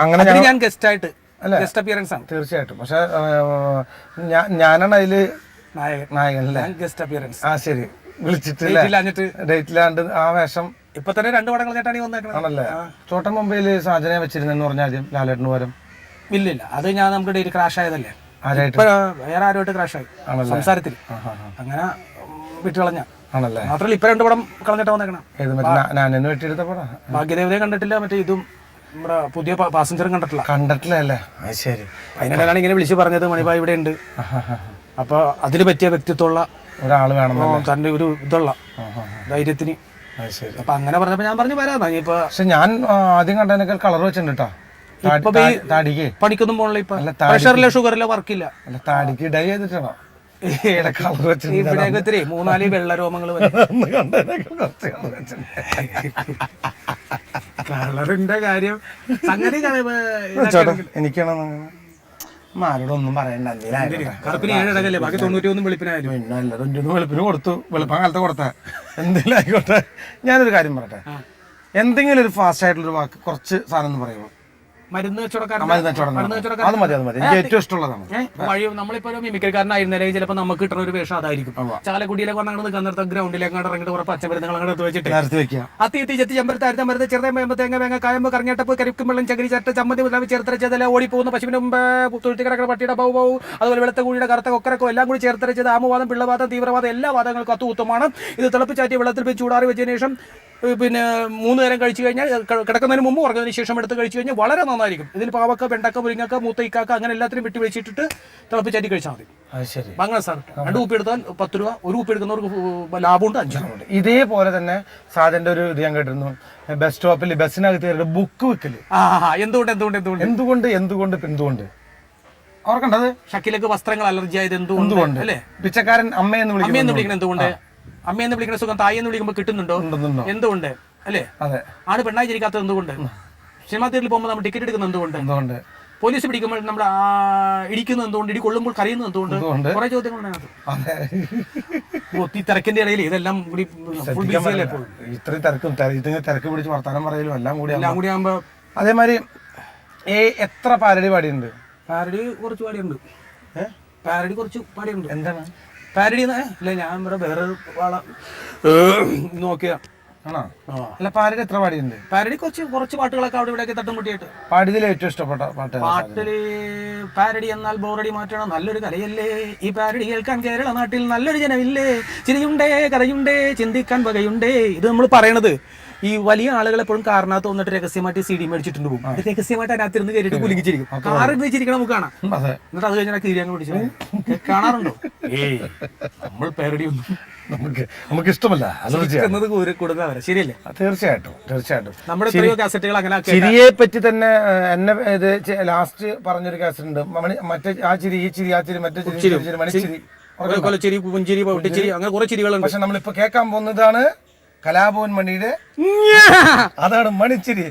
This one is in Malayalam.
അങ്ങനെ ഞാൻ ഗസ്റ്റ് ആയിട്ട് ഗസ്റ്റ് അപ്പിയറൻസ് ആണ് തീർച്ചയായിട്ടും. പക്ഷെ ഞാനാണ് അതില് നായകൻ അല്ലേ? Guest appearance. ആ ശരി, വിളിച്ചിട്ടില്ല, ഡേറ്റിലാണ്ട് ആ വേഷം. ഇപ്പൊ തന്നെ 2 പടങ്ങൾ ചേട്ടാണ് വന്നേക്കുന്നത് ആണല്ലേ? ചോട്ടൻ മുംബൈയില് സാജനെ വെച്ചിരുന്നെന്ന് പറഞ്ഞാൽ ലാലേട്ടന് പകരം ഇല്ലില്ല, അത് ഞാൻ നമുക്ക് ഡേറ്റ് ക്രാഷ് ആയതല്ലേ. ആരായിട്ട്? വേറെ ആരുമായിട്ട് ക്രാഷ് ആയി സംസാരത്തിൽ, അങ്ങനെ വിട്ടുകളഞ്ഞ ആണല്ലേ? മാത്രമല്ല ഇപ്പൊ 2 പടം കളഞ്ഞിട്ട് വന്നേക്കണം. ഞാനെന്ന് വെട്ടിയെടുത്ത പടാ. ഭാഗ്യദേവതയെ കണ്ടിട്ടില്ല, മറ്റേ ഇതും നമ്മുടെ പുതിയ പാസഞ്ചറും കണ്ടിട്ടില്ല അല്ലേ? ശരി. അതിനിടയിലാണ് ഇങ്ങനെ വിളിച്ചു പറഞ്ഞത് മണിബായി ഇവിടെ ഉണ്ട്, അപ്പൊ അതിന് പറ്റിയ വ്യക്തിത്വമുള്ള ഒരാള് വേണം, തന്റെ ഒരു ഇതുള്ള ധൈര്യത്തിന്. അപ്പൊ അങ്ങനെ പറഞ്ഞപ്പോ ഞാൻ പറഞ്ഞു വരാം. ഇപ്പൊ പക്ഷെ ഞാൻ ആദ്യം കണ്ടതിനേക്കാൾ കളർ വെച്ചിട്ടുണ്ട് കേട്ടോ. താടിക്ക് പണിക്കൊന്നും പോകണില്ല. ഇപ്പൊ പ്രഷറില്ല, ഷുഗറില്ല, വർക്കില്ല. അല്ല, താടിക്ക് ഡൈ ചെയ്തിട്ടാണോ? കളർ വെച്ചിട്ടുണ്ട്. 3-4 വെള്ള രോമങ്ങൾ. കളറിന്റെ കാര്യം എനിക്കാണ് ആരോടൊന്നും പറയണ്ട. കറുപ്പിന് 7 ഇടകല്ലേ, ബാക്കി 91 വെളുപ്പിനായിരുന്നു. പിന്നെ എല്ലാവരും വെളുപ്പിന് കൊടുത്തു, വെളുപ്പം കാലത്ത് കൊടുത്ത എന്തെങ്കിലും ആയിക്കോട്ടെ. ഞാനൊരു കാര്യം പറയട്ടെ, എന്തെങ്കിലും ഒരു ഫാസ്റ്റ് ആയിട്ടുള്ളൊരു വാക്ക്, കുറച്ച് സാധനം എന്ന് പറയുമ്പോൾ മരുന്ന് കച്ചവടക്കാരൻ. അത് മതി, എനിക്ക് ഏറ്റവും ഇഷ്ടമുള്ളതാണ്. നമ്മളിപ്പോ മിമിക്രിക്കാരനായിരുന്നാലും ചിലപ്പോൾ നമുക്ക് കിട്ടുന്ന ഒരു വേഷം അതായിരിക്കും. ചാലക്കുടിയിലേക്ക് വന്നു നിൽക്കുന്നിടത്ത് ഗ്രൗണ്ടിലേക്ക് ഇറങ്ങിട്ട് കുറെ പച്ചമരുന്നുകൾ അങ്ങോട്ട് വെച്ചിട്ട് അത്തി ചെത്തി ചെമ്പരത്താഴ്ത്ത മരുന്ന് ചെറുതേമ്പ തേങ്ങ വേങ്ങ കായമ്പ് കറങ്ങിയട്ടപ്പ് കരിക്കും വെള്ളം ചകിരി ചട്ട ചമ്മന്തി മുതലാവ് ചേർത്തരച്ചതല്ല ഓടിപ്പോകുന്ന പശുവിന് മുമ്പ് തൊഴുത്തി കിടക്കുന്ന പട്ടിയുടെ ബൗ ബൗ, അതുപോലെ വെളുത്ത കൂടിയുടെ കറുത്ത കൊക്കരക്കോ എല്ലാം കൂടി ചേർത്തരച്ചത് ആമവാദം, പിള്ളവാദം, തീവ്രവാദം എല്ലാ വാദങ്ങൾക്കും അത്തുത്തമാണ്. ഇത് തിളപ്പിച്ചാറ്റിയ വെള്ളത്തിൽ പോയി ചൂടാറി വെച്ചതിന് ശേഷം പിന്നെ 3 നേരം കഴിച്ചു കഴിഞ്ഞാൽ, കിടക്കുന്നതിന് മുമ്പ് ഉറങ്ങുന്നതിന് ശേഷം എടുത്ത് കഴിച്ചു കഴിഞ്ഞാൽ വളരെ നന്നായിരിക്കും. ഇതിൽ പാവക്ക, വെണ്ടക്ക, മുരിങ്ങക്ക, മൂത്ത ഇക്കാക്ക അങ്ങനെ എല്ലാത്തിനും വെട്ടി വെച്ചിട്ട് തിളപ്പിച്ചാറ്റി കഴിച്ചാൽ മതി. അങ്ങനെ സാർ 2 ഉപ്പ് എടുത്താൽ 10 രൂപ, 1 ഉപ്പ് എടുക്കുന്നവർക്ക് ലാഭമുണ്ട്, 5 രൂപ. ഇതേപോലെ തന്നെ സാധന്റെ ഒരു ഇത് ഞാൻ കേട്ടിരുന്നു, ബസ് സ്റ്റോപ്പിൽ ബസ്സിനകത്ത് ബുക്ക് വെക്കല്. എന്തുകൊണ്ട് ഓർക്കണ്ടത്? ഷക്കിലേക്ക് വസ്ത്രങ്ങൾ അലർജി ആയത് എന്തുകൊണ്ട് അല്ലേ? പിച്ചക്കാരൻ അമ്മയെന്ന് വിളിക്കുന്നത് എന്തുകൊണ്ട്? അമ്മയെന്ന് വിളിക്കുന്ന സുഖം തായെന്ന് വിളിക്കുമ്പോൾ കിട്ടുന്നുണ്ടോ? എന്തുകൊണ്ട് അല്ലേ? ആണ് പെണ്ണായി ജനിക്കാത്തത് എന്തുകൊണ്ട്? സിനിമാ തിയേറ്ററിൽ പോകുമ്പോൾ നമ്മൾ ടിക്കറ്റ് എടുക്കുന്നത് എന്തുകൊണ്ട്? പോലീസ് പിടിക്കുമ്പോൾ നമ്മൾ ഇടിക്കുന്നത് എന്തുകൊണ്ട്? ഇടി കൊള്ളുമ്പോൾ കരയുന്നത് എന്തുകൊണ്ട്? കുറെ ചോദ്യങ്ങളുണ്ട്. തിരക്കിന്റെ ഇടയിൽ ഇതെല്ലാം കൂടി ഇത്രയും തിരക്ക് പിടിച്ച് വർത്താനം പറയലും എല്ലാം കൂടി ആകുമ്പോ അതേമാതിരി എത്ര പാരഡി പാടിയുണ്ട്? പാരഡി കുറച്ച് പാടിയുണ്ട്. എന്താണ് പാരഡി? ഇല്ല, ഞാൻ വേറെ നോക്കിയ അല്ല, പാരഡി എത്ര പാടിയുണ്ട്? പാരഡി കുറച്ച് പാട്ടുകളൊക്കെ അവിടെ ഇവിടെയൊക്കെ തട്ടുമുട്ടിയിട്ട്. പാടിയതിൽ ഏറ്റവും ഇഷ്ടപ്പെട്ട പാട്ടില് പാരഡി എന്നാൽ ബോറടി മാറ്റണം, നല്ലൊരു കലയല്ലേ ഈ പാരഡി കേൾക്കാൻ കേരള നാട്ടിൽ നല്ലൊരു ജനമില്ലേ, ചിരിയുണ്ടേ കഥയുണ്ടേ ചിന്തിക്കാൻ വകയുണ്ടേ. ഇത് നമ്മൾ പറയണത് ഈ വലിയ ആളുകൾ എപ്പോഴും കാറിനകത്ത് വന്നിട്ട് രഹസ്യമായിട്ട് CD മേടിച്ചിട്ടുണ്ട് പോകും. രഹസ്യമായിട്ട് അതിനകത്തിരുന്ന് കയറിയിട്ട് കുലുങ്ങിച്ചിരിക്കും. കാറിൽ വെച്ചിരിക്കണം നമുക്ക് കാണാം. എന്നിട്ട് അത് കഴിഞ്ഞാൽ കിരിയങ്ങൾ പിടിച്ചു കാണാറുണ്ടോ? നമ്മൾ പാരഡി ഒന്നും നമുക്ക് ഇഷ്ടമല്ല. ശരിയല്ലേ? തീർച്ചയായിട്ടും നമ്മുടെ എത്രയോ കാസറ്റുകൾ അങ്ങനെ. ചിരിയെ പറ്റി തന്നെ എന്നെ ഇത് ലാസ്റ്റ് പറഞ്ഞൊരു കാസറ്റ് ഉണ്ട്, മറ്റേ ആ ചിരി, ഈ ചിരി, ആ ചിരി, മറ്റേ ചിരി, മണിച്ചിരി, കൊലച്ചിരി, പുഞ്ചിരി, പൊട്ടിച്ചിരി, അങ്ങനെ കുറെ ചിരികളുണ്ട്. പക്ഷെ നമ്മളിപ്പോ കേൾക്കാൻ പോകുന്നതാണ് കലാഭവൻ മണിയുടെ, അതാണ് മണിച്ചിരി.